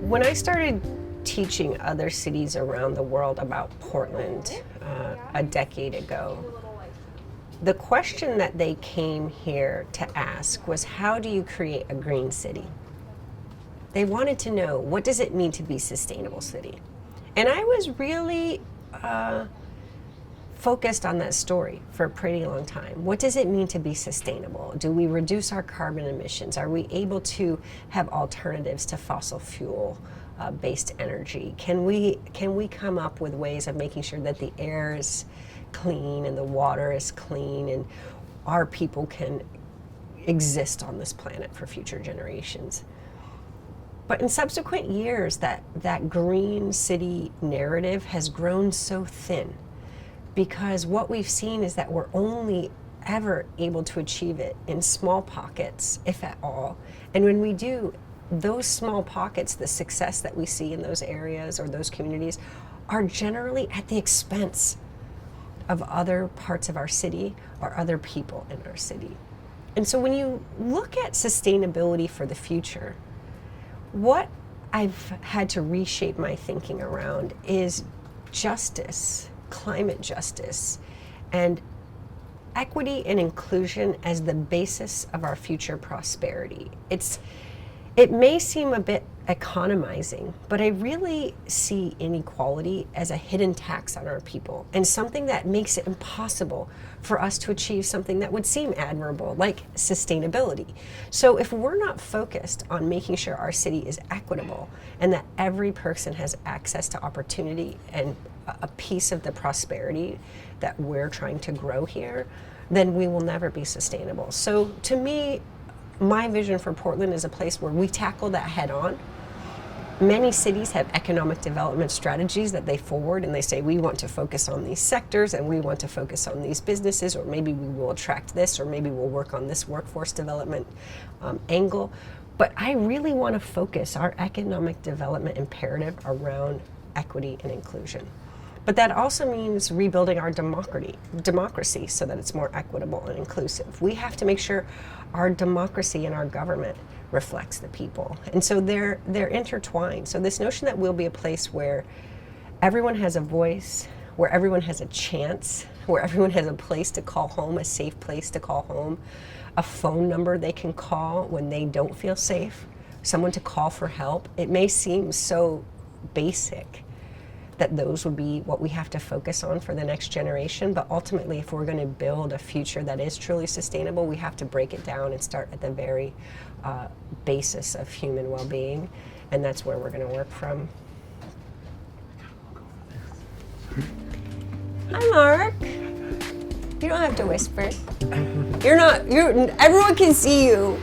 When I started teaching other cities around the world about Portland a decade ago, the question that they came here to ask was, how do you create a green city? They wanted to know, what does it mean to be a sustainable city? And I was really focused on that story for a pretty long time. What does it mean to be sustainable? Do we reduce our carbon emissions? Are we able to have alternatives to fossil fuel based energy? Can we come up with ways of making sure that the air is clean and the water is clean and our people can exist on this planet for future generations? But in subsequent years, that green city narrative has grown so thin, because what we've seen is that we're only ever able to achieve it in small pockets, if at all. And when we do, those small pockets, the success that we see in those areas or those communities, are generally at the expense of other parts of our city or other people in our city. And so when you look at sustainability for the future, what I've had to reshape my thinking around is justice, climate justice, and equity and inclusion as the basis of our future prosperity. It may seem a bit economizing, but I really see inequality as a hidden tax on our people and something that makes it impossible for us to achieve something that would seem admirable, like sustainability. So if we're not focused on making sure our city is equitable and that every person has access to opportunity and a piece of the prosperity that we're trying to grow here, then we will never be sustainable. So to me, my vision for Portland is a place where we tackle that head on. Many cities have economic development strategies that they forward, and they say, we want to focus on these sectors and we want to focus on these businesses, or maybe we will attract this, or maybe we'll work on this workforce development angle. But I really want to focus our economic development imperative around equity and inclusion. But that also means rebuilding our democracy so that it's more equitable and inclusive. We have to make sure our democracy and our government reflects the people. And so they're intertwined. So this notion that we'll be a place where everyone has a voice, where everyone has a chance, where everyone has a place to call home, a safe place to call home, a phone number they can call when they don't feel safe, someone to call for help. It may seem so basic that those would be what we have to focus on for the next generation. But ultimately, if we're going to build a future that is truly sustainable, we have to break it down and start at the very basis of human well-being. And that's where we're going to work from. Hi, Mark. You don't have to whisper. Everyone can see you.